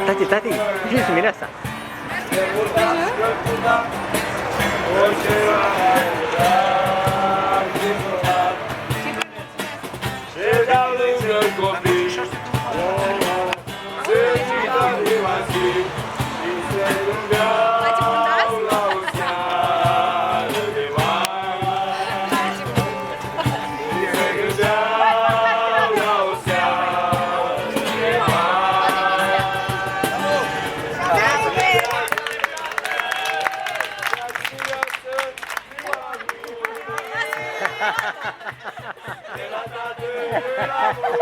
Tati, mira essa. Chega lângă copii, se țină prima zi și se gândeau la o seară de mai. Și se gândeau la o seară de mai. De la tată, de la măr,